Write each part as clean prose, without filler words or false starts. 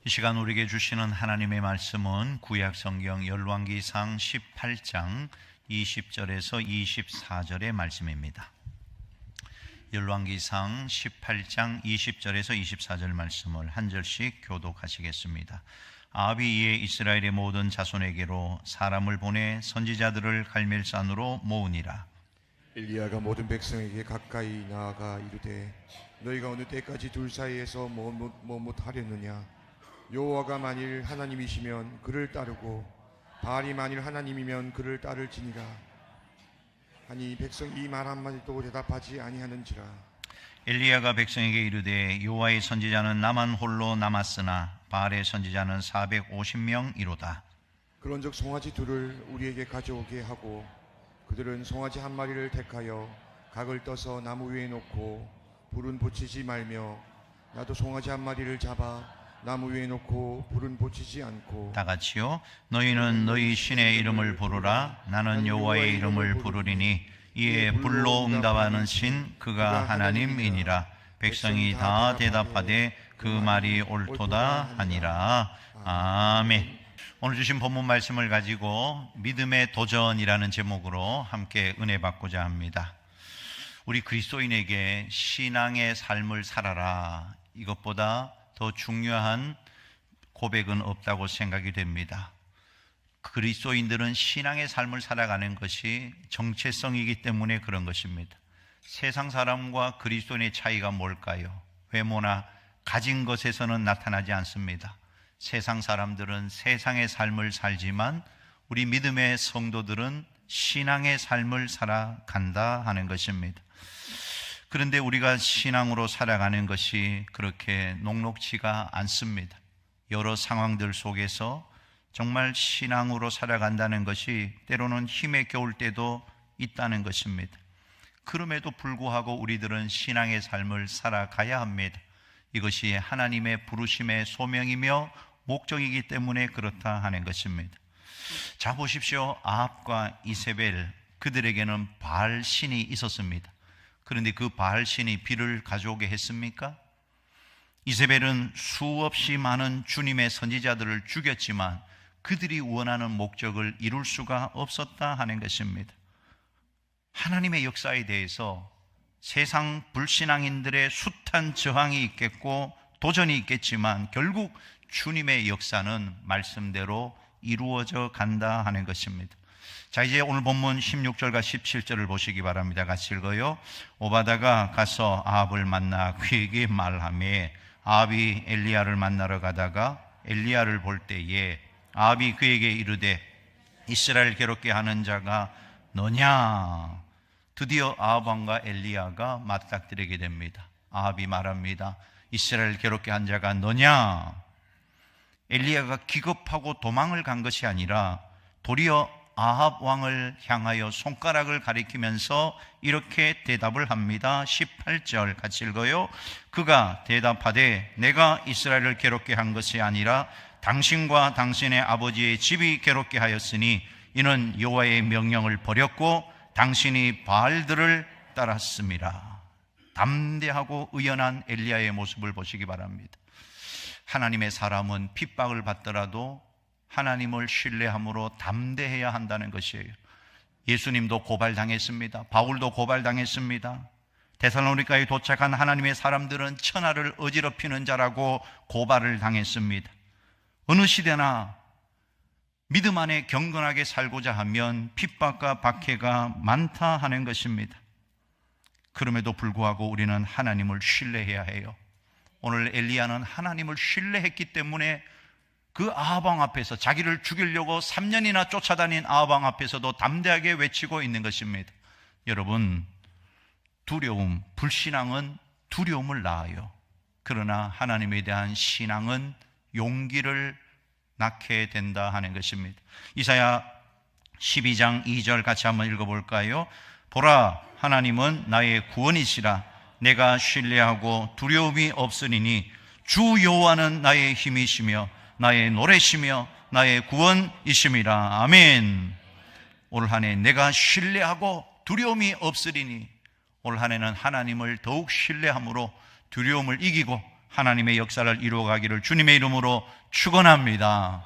이 시간 우리에게 주시는 하나님의 말씀은 구약성경 열왕기상 18장 20절에서 24절의 말씀입니다. 열왕기상 18장 20절에서 24절 말씀을 한 절씩 교독하시겠습니다. 아합이 이에 이스라엘의 모든 자손에게로 사람을 보내 선지자들을 갈멜산으로 모으니라. 엘리야가 모든 백성에게 가까이 나아가 이르되 너희가 어느 때까지 둘 사이에서 머뭇하려느냐. 여호와가 만일 하나님이시면 그를 따르고 바알이 만일 하나님이면 그를 따를지니라 하니 백성이 이 말 한마디도 대답하지 아니하는지라. 엘리야가 백성에게 이르되 여호와의 선지자는 나만 홀로 남았으나 바알의 선지자는 450명이로다. 그런즉 송아지 둘을 우리에게 가져오게 하고 그들은 송아지 한 마리를 택하여 각을 떠서 나무 위에 놓고 불은 붙이지 말며 나도 송아지 한 마리를 잡아 나무 위에 놓고 불은 붙이지 않고 다 같이요. 너희는 너희 신의 이름을 부르라. 나는 여호와의 이름을 부르리니 이에 불로 응답하는 신 그가 하나님이니라. 백성이 다 대답하되 그 말이 옳도다 하니라. 아멘. 오늘 주신 본문 말씀을 가지고 믿음의 도전이라는 제목으로 함께 은혜 받고자 합니다. 우리 그리스도인에게 신앙의 삶을 살아라, 이것보다 더 중요한 고백은 없다고 생각이 됩니다. 그리스도인들은 신앙의 삶을 살아가는 것이 정체성이기 때문에 그런 것입니다. 세상 사람과 그리스도인의 차이가 뭘까요? 외모나 가진 것에서는 나타나지 않습니다. 세상 사람들은 세상의 삶을 살지만 우리 믿음의 성도들은 신앙의 삶을 살아간다 하는 것입니다. 그런데 우리가 신앙으로 살아가는 것이 그렇게 녹록지가 않습니다. 여러 상황들 속에서 정말 신앙으로 살아간다는 것이 때로는 힘에 겨울 때도 있다는 것입니다. 그럼에도 불구하고 우리들은 신앙의 삶을 살아가야 합니다. 이것이 하나님의 부르심의 소명이며 목적이기 때문에 그렇다 하는 것입니다. 자, 보십시오. 아합과 이세벨, 그들에게는 바알 신이 있었습니다. 그런데 그 바알 신이 비를 가져오게 했습니까? 이세벨은 수없이 많은 주님의 선지자들을 죽였지만 그들이 원하는 목적을 이룰 수가 없었다 하는 것입니다. 하나님의 역사에 대해서 세상 불신앙인들의 숱한 저항이 있겠고 도전이 있겠지만 결국 주님의 역사는 말씀대로 이루어져 간다 하는 것입니다. 자, 이제 오늘 본문 16절과 17절을 보시기 바랍니다. 같이 읽어요. 오바다가 가서 아합을 만나 그에게 말하며 아합이 엘리야를 만나러 가다가 엘리야를 볼 때에 아합이 그에게 이르되 이스라엘 괴롭게 하는 자가 너냐? 드디어 아합 왕과 엘리야가 맞닥뜨리게 됩니다. 아합이 말합니다. 이스라엘 괴롭게 한 자가 너냐? 엘리야가 기겁하고 도망을 간 것이 아니라 도리어 아합 왕을 향하여 손가락을 가리키면서 이렇게 대답을 합니다. 18절 같이 읽어요. 그가 대답하되 내가 이스라엘을 괴롭게 한 것이 아니라 당신과 당신의 아버지의 집이 괴롭게 하였으니 이는 여호와의 명령을 버렸고 당신이 바알들을 따랐습니다. 담대하고 의연한 엘리야의 모습을 보시기 바랍니다. 하나님의 사람은 핍박을 받더라도 하나님을 신뢰함으로 담대해야 한다는 것이에요. 예수님도 고발당했습니다. 바울도 고발당했습니다. 데살로니가에 도착한 하나님의 사람들은 천하를 어지럽히는 자라고 고발을 당했습니다. 어느 시대나 믿음 안에 경건하게 살고자 하면 핍박과 박해가 많다 하는 것입니다. 그럼에도 불구하고 우리는 하나님을 신뢰해야 해요. 오늘 엘리야는 하나님을 신뢰했기 때문에 그 아합 왕 앞에서 자기를 죽이려고 3년이나 쫓아다닌 아합 왕 앞에서도 담대하게 외치고 있는 것입니다. 여러분, 두려움, 불신앙은 두려움을 낳아요. 그러나 하나님에 대한 신앙은 용기를 낳게 된다 하는 것입니다. 이사야 12장 2절 같이 한번 읽어볼까요? 보라, 하나님은 나의 구원이시라. 내가 신뢰하고 두려움이 없으리니 주 여호와는 나의 힘이시며 나의 노래시며 나의 구원이심이라. 아멘. 올 한 해 내가 신뢰하고 두려움이 없으리니 올 한 해는 하나님을 더욱 신뢰함으로 두려움을 이기고 하나님의 역사를 이루어가기를 주님의 이름으로 축원합니다.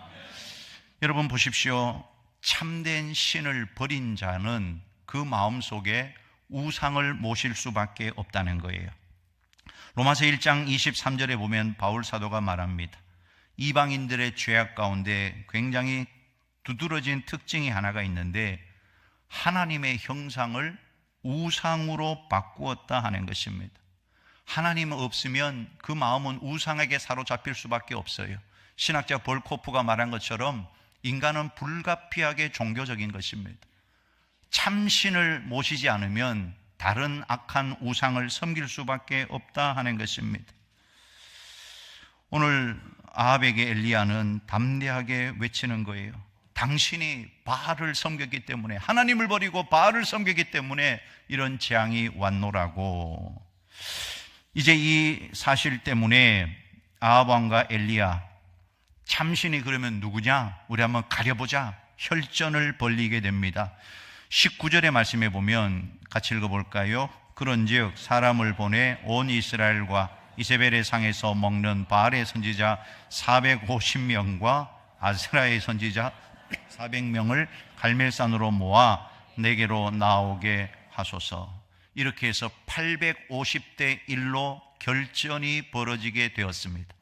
여러분 보십시오. 참된 신을 버린 자는 그 마음속에 우상을 모실 수밖에 없다는 거예요. 로마서 1장 23절에 보면 바울 사도가 말합니다. 이방인들의 죄악 가운데 굉장히 두드러진 특징이 하나가 있는데 하나님의 형상을 우상으로 바꾸었다 하는 것입니다. 하나님 없으면 그 마음은 우상에게 사로잡힐 수밖에 없어요. 신학자 볼코프가 말한 것처럼 인간은 불가피하게 종교적인 것입니다. 참신을 모시지 않으면 다른 악한 우상을 섬길 수밖에 없다 하는 것입니다. 오늘 아합에게 엘리야는 담대하게 외치는 거예요. 당신이 바알을 섬겼기 때문에, 하나님을 버리고 바알을 섬겼기 때문에 이런 재앙이 왔노라고. 이제 이 사실 때문에 아합 왕과 엘리야, 참신이 그러면 누구냐? 우리 한번 가려보자. 혈전을 벌이게 됩니다. 19절의 말씀에 보면 같이 읽어볼까요? 그런즉 사람을 보내 온 이스라엘과 이세벨의 상에서 먹는 바알의 선지자 450명과 아세라의 선지자 400명을 갈멜산으로 모아 내게로 나오게 하소서. 이렇게 해서 850대 1로 결전이 벌어지게 되었습니다.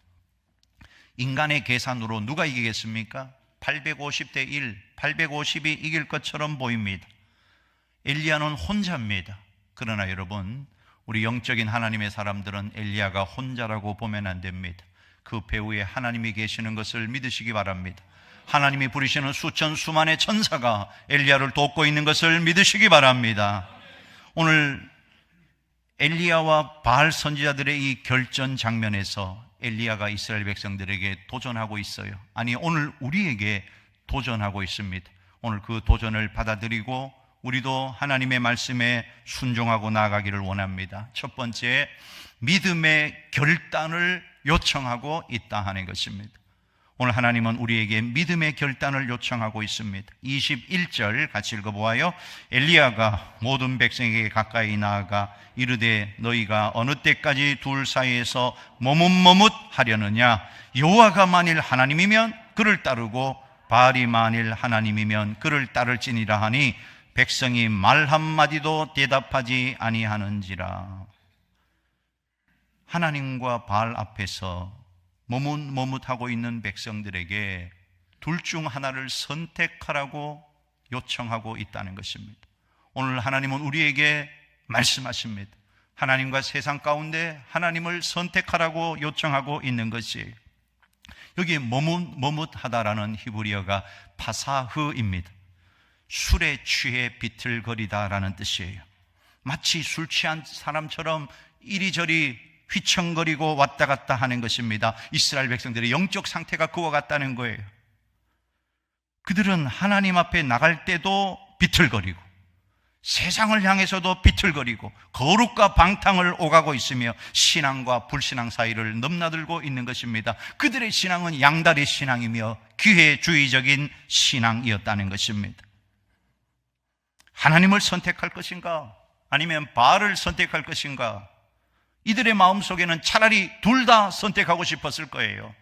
인간의 계산으로 누가 이기겠습니까? 850대 1, 850이 이길 것처럼 보입니다. 엘리야는 혼자입니다. 그러나 여러분, 우리 영적인 하나님의 사람들은 엘리야가 혼자라고 보면 안 됩니다. 그 배후에 하나님이 계시는 것을 믿으시기 바랍니다. 하나님이 부리시는 수천 수만의 천사가 엘리야를 돕고 있는 것을 믿으시기 바랍니다. 오늘 엘리야와 바알 선지자들의 이 결전 장면에서 엘리야가 이스라엘 백성들에게 도전하고 있어요. 아니, 오늘 우리에게 도전하고 있습니다. 오늘 그 도전을 받아들이고 우리도 하나님의 말씀에 순종하고 나아가기를 원합니다. 첫 번째, 믿음의 결단을 요청하고 있다 하는 것입니다. 오늘 하나님은 우리에게 믿음의 결단을 요청하고 있습니다. 21절 같이 읽어보아요. 엘리야가 모든 백성에게 가까이 나아가 이르되 너희가 어느 때까지 둘 사이에서 머뭇머뭇하려느냐? 여호와가 만일 하나님이면 그를 따르고 바알이 만일 하나님이면 그를 따를지니라 하니 백성이 말 한마디도 대답하지 아니하는지라. 하나님과 바알 앞에서 머뭇머뭇하고 있는 백성들에게 둘 중 하나를 선택하라고 요청하고 있다는 것입니다. 오늘 하나님은 우리에게 말씀하십니다. 하나님과 세상 가운데 하나님을 선택하라고 요청하고 있는 것이에요. 여기 머뭇머뭇하다라는 히브리어가 파사흐입니다. 술에 취해 비틀거리다라는 뜻이에요. 마치 술 취한 사람처럼 이리저리 휘청거리고 왔다 갔다 하는 것입니다. 이스라엘 백성들의 영적 상태가 그와 같다는 거예요. 그들은 하나님 앞에 나갈 때도 비틀거리고 세상을 향해서도 비틀거리고 거룩과 방탕을 오가고 있으며 신앙과 불신앙 사이를 넘나들고 있는 것입니다. 그들의 신앙은 양다리 신앙이며 기회주의적인 신앙이었다는 것입니다. 하나님을 선택할 것인가? 아니면 바알을 선택할 것인가? 이들의 마음속에는 차라리 둘 다 선택하고 싶었을 거예요.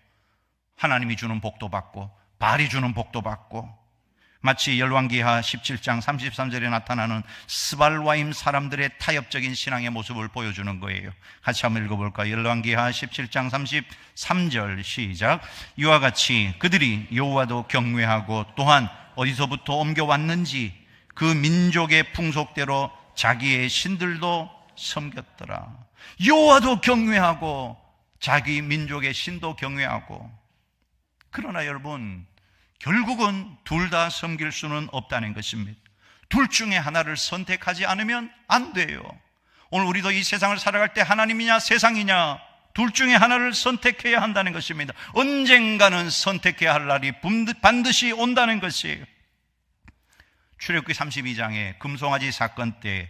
하나님이 주는 복도 받고 바알이 주는 복도 받고. 마치 열왕기하 17장 33절에 나타나는 스발와임 사람들의 타협적인 신앙의 모습을 보여주는 거예요. 같이 한번 읽어볼까요? 열왕기하 17장 33절 시작. 이와 같이 그들이 여호와도 경외하고 또한 어디서부터 옮겨왔는지 그 민족의 풍속대로 자기의 신들도 섬겼더라. 여호와도 경외하고 자기 민족의 신도 경외하고. 그러나 여러분, 결국은 둘 다 섬길 수는 없다는 것입니다. 둘 중에 하나를 선택하지 않으면 안 돼요. 오늘 우리도 이 세상을 살아갈 때 하나님이냐 세상이냐 둘 중에 하나를 선택해야 한다는 것입니다. 언젠가는 선택해야 할 날이 반드시 온다는 것이에요. 출애굽기 32장의 금송아지 사건 때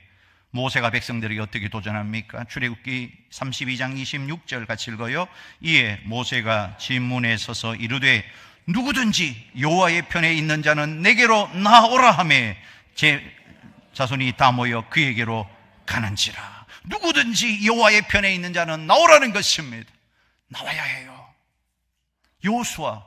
모세가 백성들에게 어떻게 도전합니까? 출애굽기 32장 26절 같이 읽어요. 이에 모세가 진문에 서서 이르되 누구든지 여호와의 편에 있는 자는 내게로 나오라 하며 제 자손이 다 모여 그에게로 가는지라. 누구든지 여호와의 편에 있는 자는 나오라는 것입니다. 나와야 해요. 여호수아,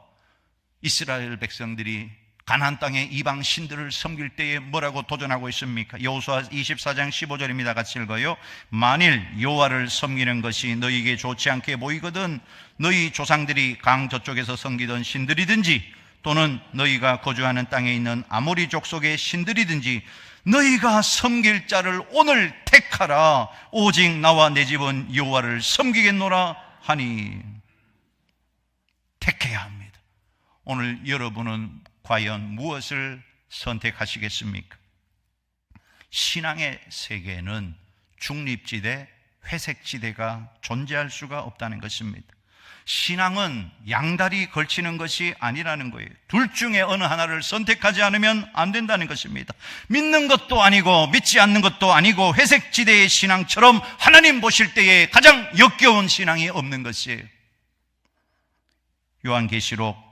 이스라엘 백성들이 가나안 땅의 이방 신들을 섬길 때에 뭐라고 도전하고 있습니까? 여호수아 24장 15절입니다. 같이 읽어요. 만일 여호와를 섬기는 것이 너희에게 좋지 않게 보이거든 너희 조상들이 강 저쪽에서 섬기던 신들이든지 또는 너희가 거주하는 땅에 있는 아모리 족속의 신들이든지 너희가 섬길 자를 오늘 택하라. 오직 나와 내 집은 여호와를 섬기겠노라 하니. 택해야 합니다. 오늘 여러분은 과연 무엇을 선택하시겠습니까? 신앙의 세계에는 중립지대, 회색지대가 존재할 수가 없다는 것입니다. 신앙은 양다리 걸치는 것이 아니라는 거예요. 둘 중에 어느 하나를 선택하지 않으면 안 된다는 것입니다. 믿는 것도 아니고 믿지 않는 것도 아니고 회색지대의 신앙처럼 하나님 보실 때에 가장 역겨운 신앙이 없는 것이에요. 요한계시록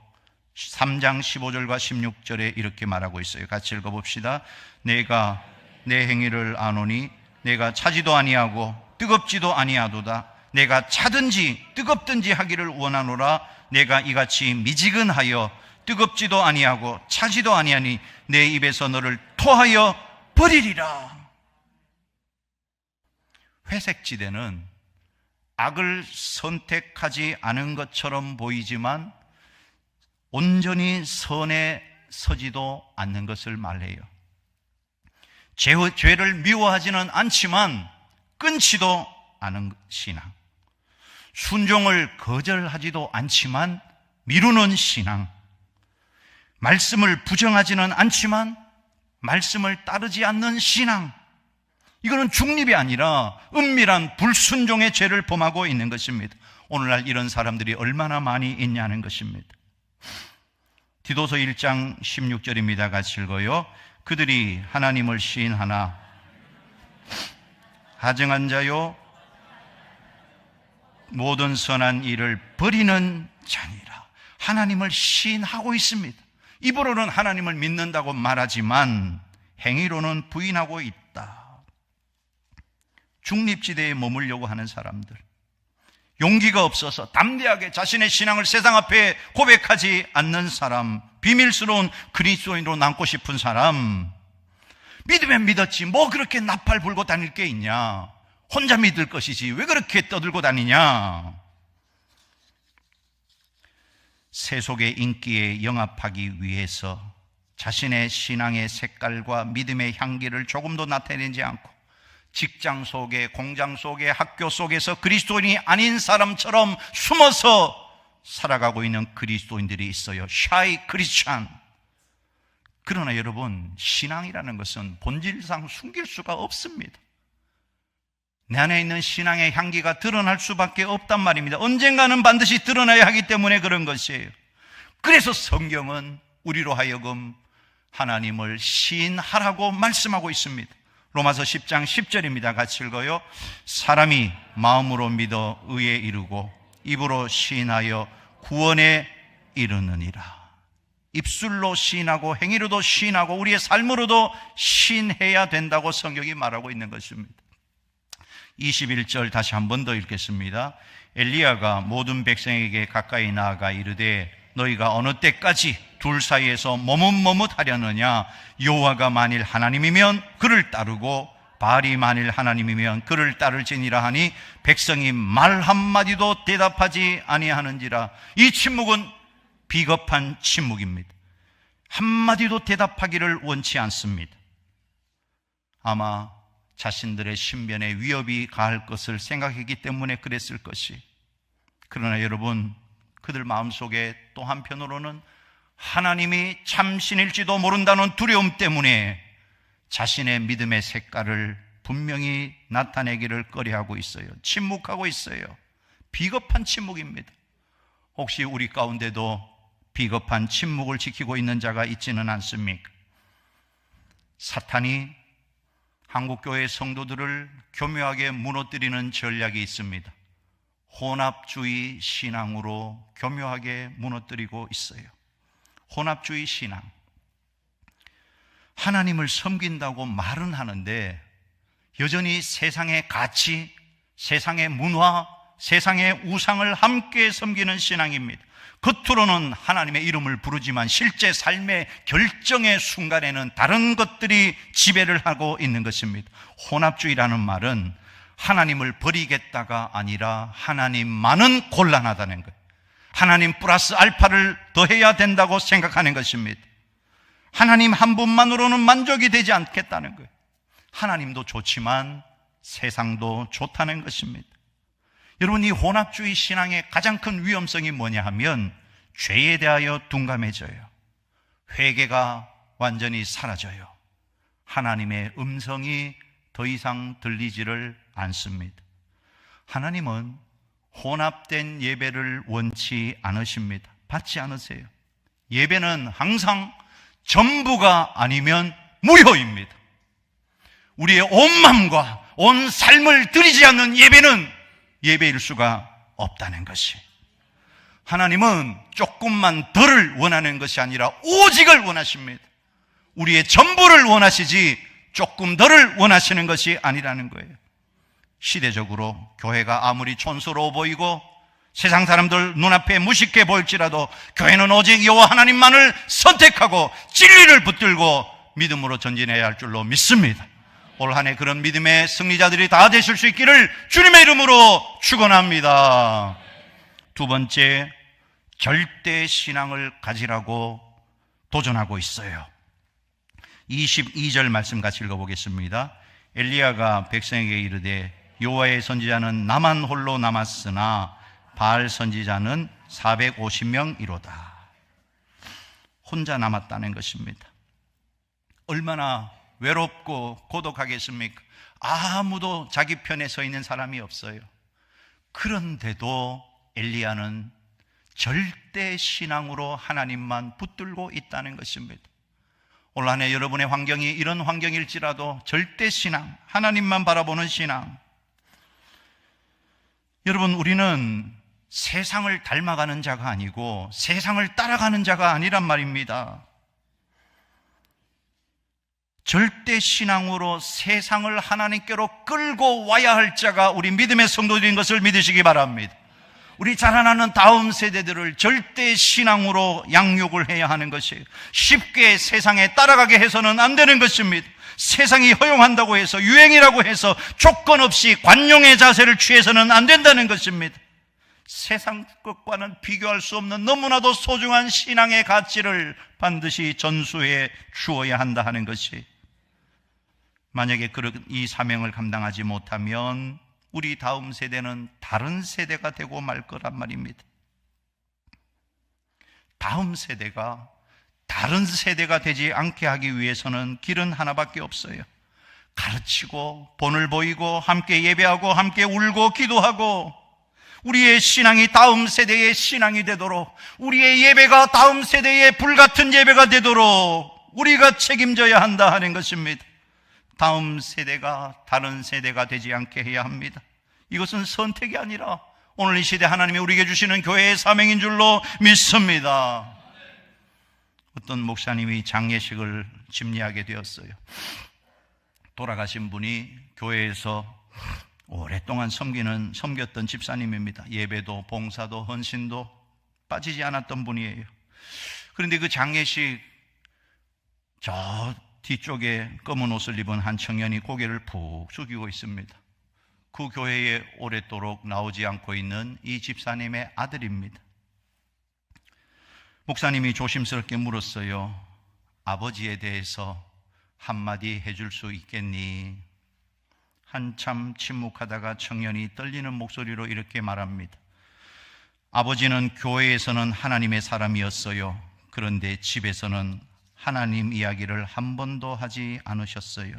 3장 15절과 16절에 이렇게 말하고 있어요. 같이 읽어봅시다. 내가 내 행위를 아노니 내가 차지도 아니하고 뜨겁지도 아니하도다. 내가 차든지 뜨겁든지 하기를 원하노라. 내가 이같이 미지근하여 뜨겁지도 아니하고 차지도 아니하니 내 입에서 너를 토하여 버리리라. 회색지대는 악을 선택하지 않은 것처럼 보이지만 온전히 선에 서지도 않는 것을 말해요. 죄를 미워하지는 않지만 끊지도 않은 신앙, 순종을 거절하지도 않지만 미루는 신앙, 말씀을 부정하지는 않지만 말씀을 따르지 않는 신앙, 이거는 중립이 아니라 은밀한 불순종의 죄를 범하고 있는 것입니다. 오늘날 이런 사람들이 얼마나 많이 있냐는 것입니다. 디도서 1장 16절입니다. 같이 읽어요. 그들이 하나님을 시인하나 하증한 자요 모든 선한 일을 버리는 자니라. 하나님을 시인하고 있습니다. 입으로는 하나님을 믿는다고 말하지만 행위로는 부인하고 있다. 중립지대에 머물려고 하는 사람들, 용기가 없어서 담대하게 자신의 신앙을 세상 앞에 고백하지 않는 사람, 비밀스러운 그리스도인으로 남고 싶은 사람, 믿으면 믿었지 뭐 그렇게 나팔 불고 다닐 게 있냐, 혼자 믿을 것이지 왜 그렇게 떠들고 다니냐. 세속의 인기에 영합하기 위해서 자신의 신앙의 색깔과 믿음의 향기를 조금도 나타내지 않고 직장 속에, 공장 속에, 학교 속에서 그리스도인이 아닌 사람처럼 숨어서 살아가고 있는 그리스도인들이 있어요. 샤이 크리스찬. 그러나 여러분, 신앙이라는 것은 본질상 숨길 수가 없습니다. 내 안에 있는 신앙의 향기가 드러날 수밖에 없단 말입니다. 언젠가는 반드시 드러나야 하기 때문에 그런 것이에요. 그래서 성경은 우리로 하여금 하나님을 시인하라고 말씀하고 있습니다. 로마서 10장 10절입니다. 같이 읽어요. 사람이 마음으로 믿어 의에 이르고 입으로 시인하여 구원에 이르느니라. 입술로 시인하고 행위로도 시인하고 우리의 삶으로도 시인해야 된다고 성경이 말하고 있는 것입니다. 21절 다시 한 번 더 읽겠습니다. 엘리야가 모든 백성에게 가까이 나아가 이르되 너희가 어느 때까지 둘 사이에서 머뭇머뭇하려느냐. 여호와가 만일 하나님이면 그를 따르고 바알이 만일 하나님이면 그를 따를지니라 하니 백성이 말 한마디도 대답하지 아니하는지라. 이 침묵은 비겁한 침묵입니다. 한마디도 대답하기를 원치 않습니다. 아마 자신들의 신변에 위협이 가할 것을 생각했기 때문에 그랬을 것이. 그러나 여러분, 그들 마음속에 또 한편으로는 하나님이 참신일지도 모른다는 두려움 때문에 자신의 믿음의 색깔을 분명히 나타내기를 꺼려하고 있어요. 침묵하고 있어요. 비겁한 침묵입니다. 혹시 우리 가운데도 비겁한 침묵을 지키고 있는 자가 있지는 않습니까? 사탄이 한국교회 성도들을 교묘하게 무너뜨리는 전략이 있습니다. 혼합주의 신앙으로 교묘하게 무너뜨리고 있어요. 혼합주의 신앙. 하나님을 섬긴다고 말은 하는데 여전히 세상의 가치, 세상의 문화, 세상의 우상을 함께 섬기는 신앙입니다. 겉으로는 하나님의 이름을 부르지만 실제 삶의 결정의 순간에는 다른 것들이 지배를 하고 있는 것입니다. 혼합주의라는 말은 하나님을 버리겠다가 아니라 하나님만은 곤란하다는 거예요. 하나님 플러스 알파를 더해야 된다고 생각하는 것입니다. 하나님 한 분만으로는 만족이 되지 않겠다는 거예요. 하나님도 좋지만 세상도 좋다는 것입니다. 여러분, 이 혼합주의 신앙의 가장 큰 위험성이 뭐냐 하면 죄에 대하여 둔감해져요. 회개가 완전히 사라져요. 하나님의 음성이 더 이상 들리지를 않습니다. 하나님은 혼합된 예배를 원치 않으십니다. 받지 않으세요. 예배는 항상 전부가 아니면 무효입니다. 우리의 온 마음과 온 삶을 드리지 않는 예배는 예배일 수가 없다는 것이, 하나님은 조금만 덜을 원하는 것이 아니라 오직을 원하십니다. 우리의 전부를 원하시지 조금 덜을 원하시는 것이 아니라는 거예요. 시대적으로 교회가 아무리 촌스러워 보이고 세상 사람들 눈앞에 무식해 보일지라도 교회는 오직 여호와 하나님만을 선택하고 진리를 붙들고 믿음으로 전진해야 할 줄로 믿습니다. 올 한 해 그런 믿음의 승리자들이 다 되실 수 있기를 주님의 이름으로 축원합니다. 두 번째, 절대 신앙을 가지라고 도전하고 있어요. 22절 말씀 같이 읽어보겠습니다. 엘리야가 백성에게 이르되 여호와의 선지자는 나만 홀로 남았으나 바알 선지자는 450명이로다. 혼자 남았다는 것입니다. 얼마나 외롭고 고독하겠습니까? 아무도 자기 편에 서 있는 사람이 없어요. 그런데도 엘리야는 절대 신앙으로 하나님만 붙들고 있다는 것입니다. 올 한 해 여러분의 환경이 이런 환경일지라도 절대 신앙, 하나님만 바라보는 신앙. 여러분, 우리는 세상을 닮아가는 자가 아니고 세상을 따라가는 자가 아니란 말입니다. 절대 신앙으로 세상을 하나님께로 끌고 와야 할 자가 우리 믿음의 성도들인 것을 믿으시기 바랍니다. 우리 자라나는 다음 세대들을 절대 신앙으로 양육을 해야 하는 것이에요. 쉽게 세상에 따라가게 해서는 안 되는 것입니다. 세상이 허용한다고 해서, 유행이라고 해서 조건 없이 관용의 자세를 취해서는 안 된다는 것입니다. 세상 것과는 비교할 수 없는 너무나도 소중한 신앙의 가치를 반드시 전수해 주어야 한다 하는 것이, 만약에 이 사명을 감당하지 못하면 우리 다음 세대는 다른 세대가 되고 말 거란 말입니다. 다음 세대가 다른 세대가 되지 않게 하기 위해서는 길은 하나밖에 없어요. 가르치고 본을 보이고 함께 예배하고 함께 울고 기도하고 우리의 신앙이 다음 세대의 신앙이 되도록, 우리의 예배가 다음 세대의 불같은 예배가 되도록 우리가 책임져야 한다 하는 것입니다. 다음 세대가 다른 세대가 되지 않게 해야 합니다. 이것은 선택이 아니라 오늘 이 시대 하나님이 우리에게 주시는 교회의 사명인 줄로 믿습니다. 어떤 목사님이 장례식을 집례하게 되었어요. 돌아가신 분이 교회에서 오랫동안 섬겼던 집사님입니다. 예배도 봉사도 헌신도 빠지지 않았던 분이에요. 그런데 그 장례식 저 뒤쪽에 검은 옷을 입은 한 청년이 고개를 푹 숙이고 있습니다. 그 교회에 오랫도록 나오지 않고 있는 이 집사님의 아들입니다. 목사님이 조심스럽게 물었어요. 아버지에 대해서 한마디 해줄 수 있겠니? 한참 침묵하다가 청년이 떨리는 목소리로 이렇게 말합니다. 아버지는 교회에서는 하나님의 사람이었어요. 그런데 집에서는 하나님 이야기를 한 번도 하지 않으셨어요.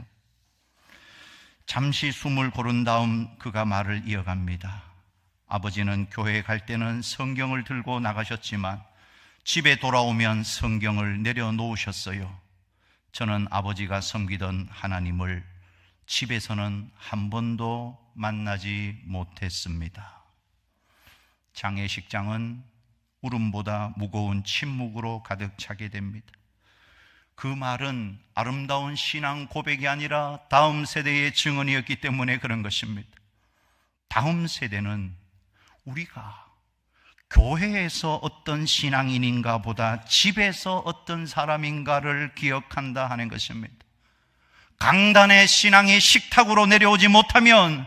잠시 숨을 고른 다음 그가 말을 이어갑니다. 아버지는 교회에 갈 때는 성경을 들고 나가셨지만 집에 돌아오면 성경을 내려놓으셨어요. 저는 아버지가 섬기던 하나님을 집에서는 한 번도 만나지 못했습니다. 장례식장은 울음보다 무거운 침묵으로 가득 차게 됩니다. 그 말은 아름다운 신앙 고백이 아니라 다음 세대의 증언이었기 때문에 그런 것입니다. 다음 세대는 우리가 교회에서 어떤 신앙인인가 보다 집에서 어떤 사람인가를 기억한다 하는 것입니다. 강단의 신앙이 식탁으로 내려오지 못하면,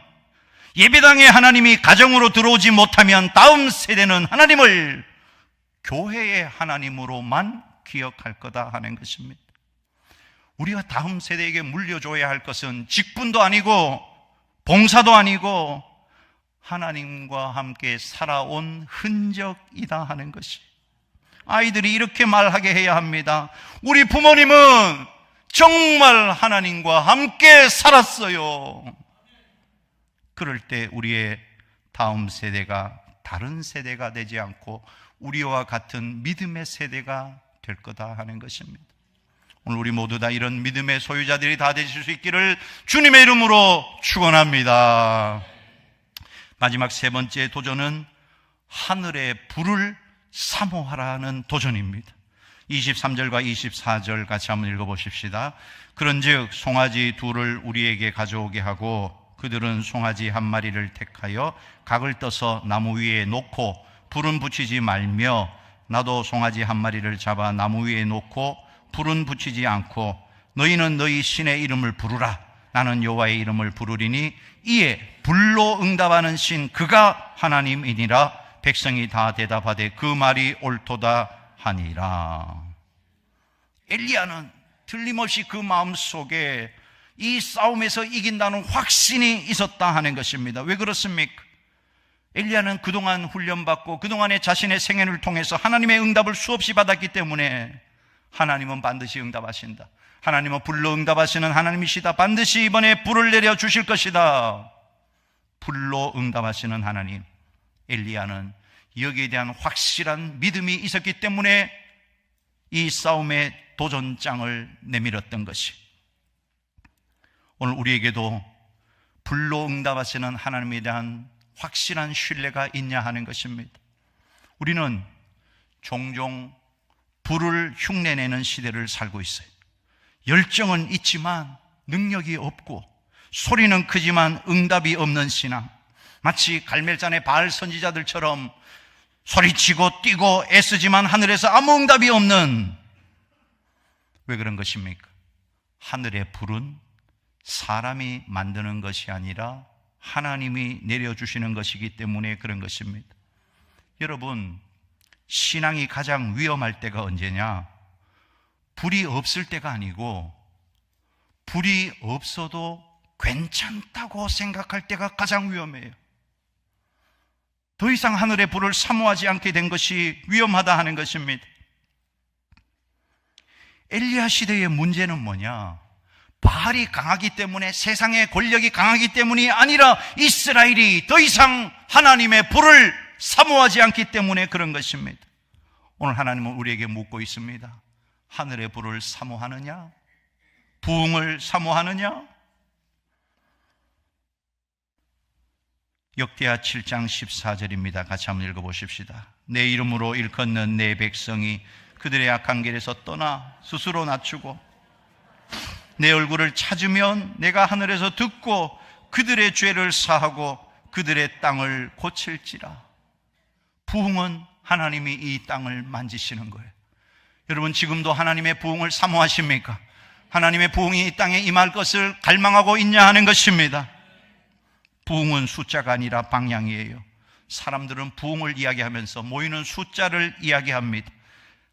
예배당에 하나님이 가정으로 들어오지 못하면 다음 세대는 하나님을 교회의 하나님으로만 기억할 거다 하는 것입니다. 우리가 다음 세대에게 물려줘야 할 것은 직분도 아니고 봉사도 아니고 하나님과 함께 살아온 흔적이다 하는 것이, 아이들이 이렇게 말하게 해야 합니다. 우리 부모님은 정말 하나님과 함께 살았어요. 그럴 때 우리의 다음 세대가 다른 세대가 되지 않고 우리와 같은 믿음의 세대가 될 거다 하는 것입니다. 오늘 우리 모두 다 이런 믿음의 소유자들이 다 되실 수 있기를 주님의 이름으로 축원합니다. 마지막 세 번째 도전은 하늘의 불을 사모하라는 도전입니다. 23절과 24절 같이 한번 읽어보십시다. 그런즉 송아지 둘을 우리에게 가져오게 하고 그들은 송아지 한 마리를 택하여 각을 떠서 나무 위에 놓고 불은 붙이지 말며, 나도 송아지 한 마리를 잡아 나무 위에 놓고 불은 붙이지 않고 너희는 너희 신의 이름을 부르라. 나는 여호와의 이름을 부르리니 이에 불로 응답하는 신 그가 하나님이니라. 백성이 다 대답하되 그 말이 옳도다 하니라. 엘리야는 틀림없이 그 마음속에 이 싸움에서 이긴다는 확신이 있었다 하는 것입니다. 왜 그렇습니까? 엘리야는 그동안 훈련받고 그동안의 자신의 생애를 통해서 하나님의 응답을 수없이 받았기 때문에 하나님은 반드시 응답하신다, 하나님은 불로 응답하시는 하나님이시다, 반드시 이번에 불을 내려 주실 것이다, 불로 응답하시는 하나님. 엘리야는 여기에 대한 확실한 믿음이 있었기 때문에 이 싸움의 도전장을 내밀었던 것이, 오늘 우리에게도 불로 응답하시는 하나님에 대한 확실한 신뢰가 있냐 하는 것입니다. 우리는 종종 불을 흉내내는 시대를 살고 있어요. 열정은 있지만 능력이 없고 소리는 크지만 응답이 없는 신앙, 마치 갈멜산의 바알 선지자들처럼 소리치고 뛰고 애쓰지만 하늘에서 아무 응답이 없는, 왜 그런 것입니까? 하늘의 불은 사람이 만드는 것이 아니라 하나님이 내려주시는 것이기 때문에 그런 것입니다. 여러분, 신앙이 가장 위험할 때가 언제냐? 불이 없을 때가 아니고 불이 없어도 괜찮다고 생각할 때가 가장 위험해요. 더 이상 하늘의 불을 사모하지 않게 된 것이 위험하다 하는 것입니다. 엘리야 시대의 문제는 뭐냐? 바알이 강하기 때문에, 세상의 권력이 강하기 때문이 아니라 이스라엘이 더 이상 하나님의 불을 사모하지 않기 때문에 그런 것입니다. 오늘 하나님은 우리에게 묻고 있습니다. 하늘의 불을 사모하느냐? 부흥을 사모하느냐? 역대하 7장 14절입니다. 같이 한번 읽어보십시다. 내 이름으로 일컫는 내 백성이 그들의 악한 길에서 떠나 스스로 낮추고 내 얼굴을 찾으면 내가 하늘에서 듣고 그들의 죄를 사하고 그들의 땅을 고칠지라. 부흥은 하나님이 이 땅을 만지시는 거예요. 여러분, 지금도 하나님의 부흥을 사모하십니까? 하나님의 부흥이 이 땅에 임할 것을 갈망하고 있냐 하는 것입니다. 부흥은 숫자가 아니라 방향이에요. 사람들은 부흥을 이야기하면서 모이는 숫자를 이야기합니다.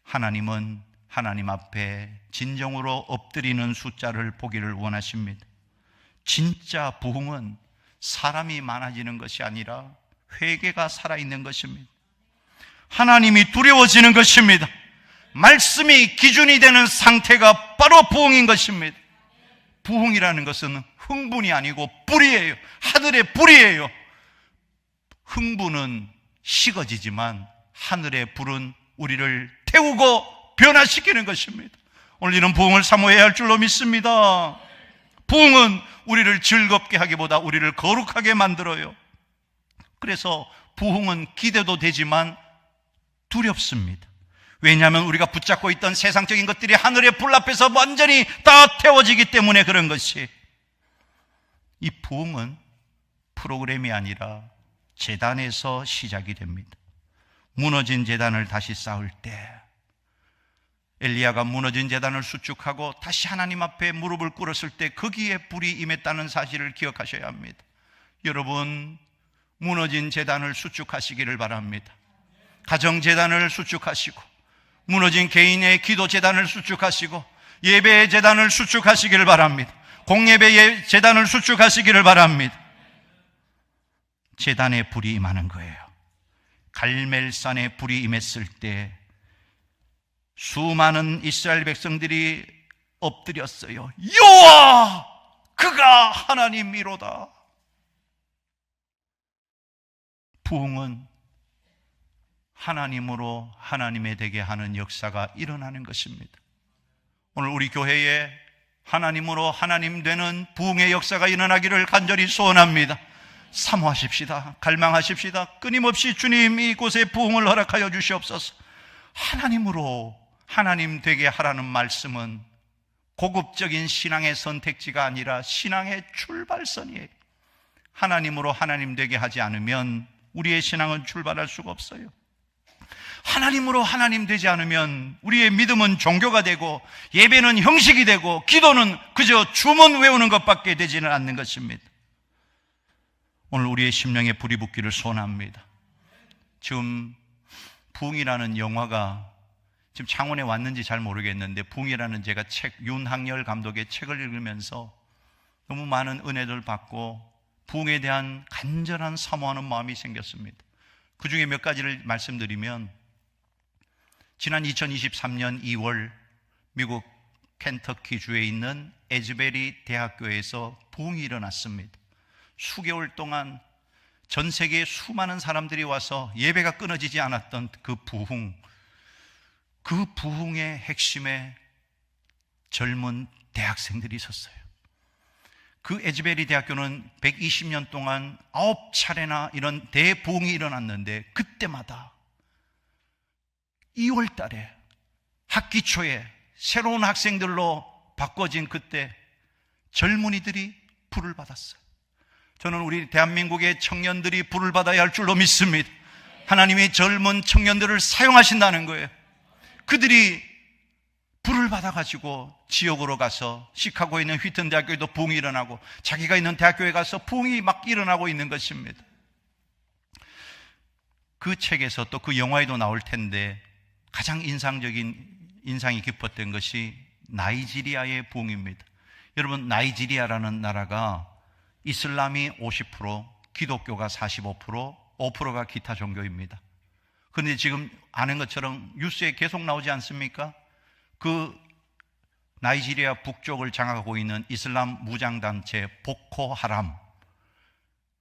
하나님은 하나님 앞에 진정으로 엎드리는 숫자를 보기를 원하십니다. 진짜 부흥은 사람이 많아지는 것이 아니라 회개가 살아있는 것입니다. 하나님이 두려워지는 것입니다. 말씀이 기준이 되는 상태가 바로 부흥인 것입니다. 부흥이라는 것은 흥분이 아니고 불이에요. 하늘의 불이에요. 흥분은 식어지지만 하늘의 불은 우리를 태우고 변화시키는 것입니다. 오늘 이런 부흥을 사모해야 할 줄로 믿습니다. 부흥은 우리를 즐겁게 하기보다 우리를 거룩하게 만들어요. 그래서 부흥은 기대도 되지만 두렵습니다. 왜냐하면 우리가 붙잡고 있던 세상적인 것들이 하늘의 불 앞에서 완전히 다 태워지기 때문에 그런 것이, 이 부흥은 프로그램이 아니라 제단에서 시작이 됩니다. 무너진 제단을 다시 쌓을 때 엘리야가 무너진 제단을 수축하고 다시 하나님 앞에 무릎을 꿇었을 때 거기에 불이 임했다는 사실을 기억하셔야 합니다. 여러분, 무너진 제단을 수축하시기를 바랍니다. 가정 제단을 수축하시고, 무너진 개인의 기도 제단을 수축하시고, 예배의 제단을 수축하시기를 바랍니다. 공예배의 제단을 수축하시기를 바랍니다. 제단에 불이 임하는 거예요. 갈멜산에 불이 임했을 때 수많은 이스라엘 백성들이 엎드렸어요. 여호와, 그가 하나님이로다. 부흥은 하나님으로 하나님의 되게 하는 역사가 일어나는 것입니다. 오늘 우리 교회에 하나님으로 하나님 되는 부흥의 역사가 일어나기를 간절히 소원합니다. 사모하십시다. 갈망하십시다. 끊임없이 주님 이곳에 부흥을 허락하여 주시옵소서. 하나님으로 하나님 되게 하라는 말씀은 고급적인 신앙의 선택지가 아니라 신앙의 출발선이에요. 하나님으로 하나님 되게 하지 않으면 우리의 신앙은 출발할 수가 없어요. 하나님으로 하나님 되지 않으면 우리의 믿음은 종교가 되고, 예배는 형식이 되고, 기도는 그저 주문 외우는 것밖에 되지는 않는 것입니다. 오늘 우리의 심령에 불이 붙기를 소원합니다. 지금 부흥이라는 영화가 지금 창원에 왔는지 잘 모르겠는데, 부흥이라는 제가 윤학열 감독의 책을 읽으면서 너무 많은 은혜를 받고 부흥에 대한 간절한 사모하는 마음이 생겼습니다. 그 중에 몇 가지를 말씀드리면, 지난 2023년 2월 미국 켄터키주에 있는 에즈베리 대학교에서 부흥이 일어났습니다. 수개월 동안 전 세계에 수많은 사람들이 와서 예배가 끊어지지 않았던 그 부흥의 핵심에 젊은 대학생들이 있었어요. 그 에즈베리 대학교는 120년 동안 9차례나 이런 대부흥이 일어났는데, 그때마다 2월 달에 학기 초에 새로운 학생들로 바꿔진 그때 젊은이들이 불을 받았어요. 저는 우리 대한민국의 청년들이 불을 받아야 할 줄로 믿습니다. 하나님이 젊은 청년들을 사용하신다는 거예요. 그들이 불을 받아가지고 지역으로 가서 시카고에 있는 휘튼 대학교에도 부흥이 일어나고, 자기가 있는 대학교에 가서 부흥이 막 일어나고 있는 것입니다. 그 책에서 또 그 영화에도 나올 텐데 가장 인상이 깊었던 것이 나이지리아의 부흥입니다. 여러분, 나이지리아라는 나라가 이슬람이 50%, 기독교가 45%, 5%가 기타 종교입니다. 그런데 지금 아는 것처럼 뉴스에 계속 나오지 않습니까? 그 나이지리아 북쪽을 장악하고 있는 이슬람 무장단체 보코하람,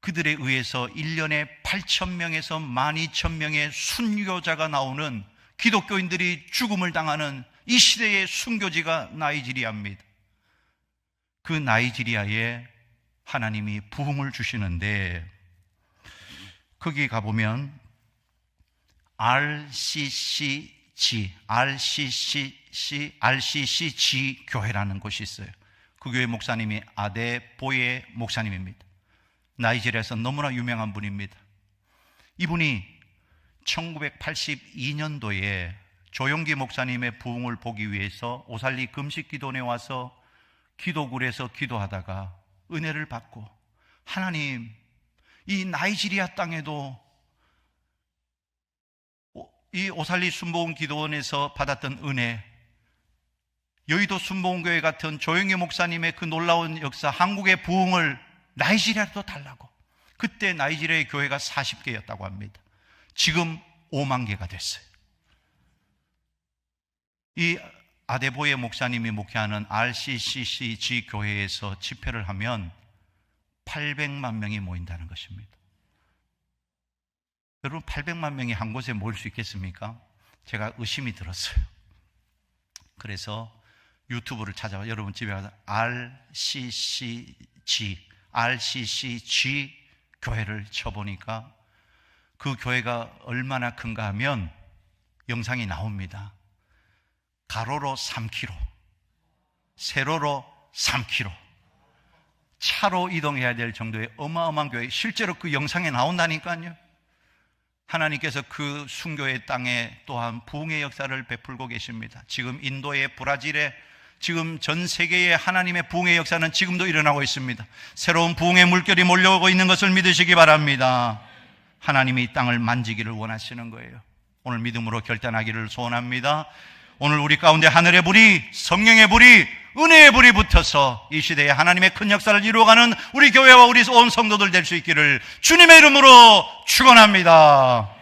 그들에 의해서 1년에 8,000명에서 12,000명의 순교자가 나오는, 기독교인들이 죽음을 당하는 이 시대의 순교지가 나이지리아입니다. 그 나이지리아에 하나님이 부흥을 주시는데, 거기 가보면 RCCG 교회라는 곳이 있어요. 그 교회 목사님이 아데보예 목사님입니다. 나이지리아에서 너무나 유명한 분입니다. 이분이 1982년도에 조용기 목사님의 부흥을 보기 위해서 오살리 금식기도원에 와서 기도굴에서 기도하다가 은혜를 받고, 하나님, 이 나이지리아 땅에도 이 오살리 순복음 기도원에서 받았던 은혜, 여의도 순복음교회 같은 조영기 목사님의 그 놀라운 역사, 한국의 부흥을 나이지리아도 달라고. 그때 나이지리아의 교회가 40개였다고 합니다. 지금 5만 개가 됐어요. 이 아데보예 목사님이 목회하는 RCCG 교회에서 집회를 하면 800만 명이 모인다는 것입니다. 여러분, 800만 명이 한 곳에 모일 수 있겠습니까? 제가 의심이 들었어요. 그래서 유튜브를 찾아봐. 여러분 집에 가서 RCCG 교회를 쳐보니까 그 교회가 얼마나 큰가 하면 영상이 나옵니다. 가로로 3km, 세로로 3km, 차로 이동해야 될 정도의 어마어마한 교회, 실제로 그 영상에 나온다니까요. 하나님께서 그 순교의 땅에 또한 부흥의 역사를 베풀고 계십니다. 지금 인도의 브라질에 지금 전 세계의 하나님의 부흥의 역사는 지금도 일어나고 있습니다. 새로운 부흥의 물결이 몰려오고 있는 것을 믿으시기 바랍니다. 하나님이 이 땅을 만지기를 원하시는 거예요. 오늘 믿음으로 결단하기를 소원합니다. 오늘 우리 가운데 하늘의 불이, 성령의 불이, 은혜의 불이 붙어서 이 시대에 하나님의 큰 역사를 이루어가는 우리 교회와 우리 온 성도들 될 수 있기를 주님의 이름으로 축원합니다.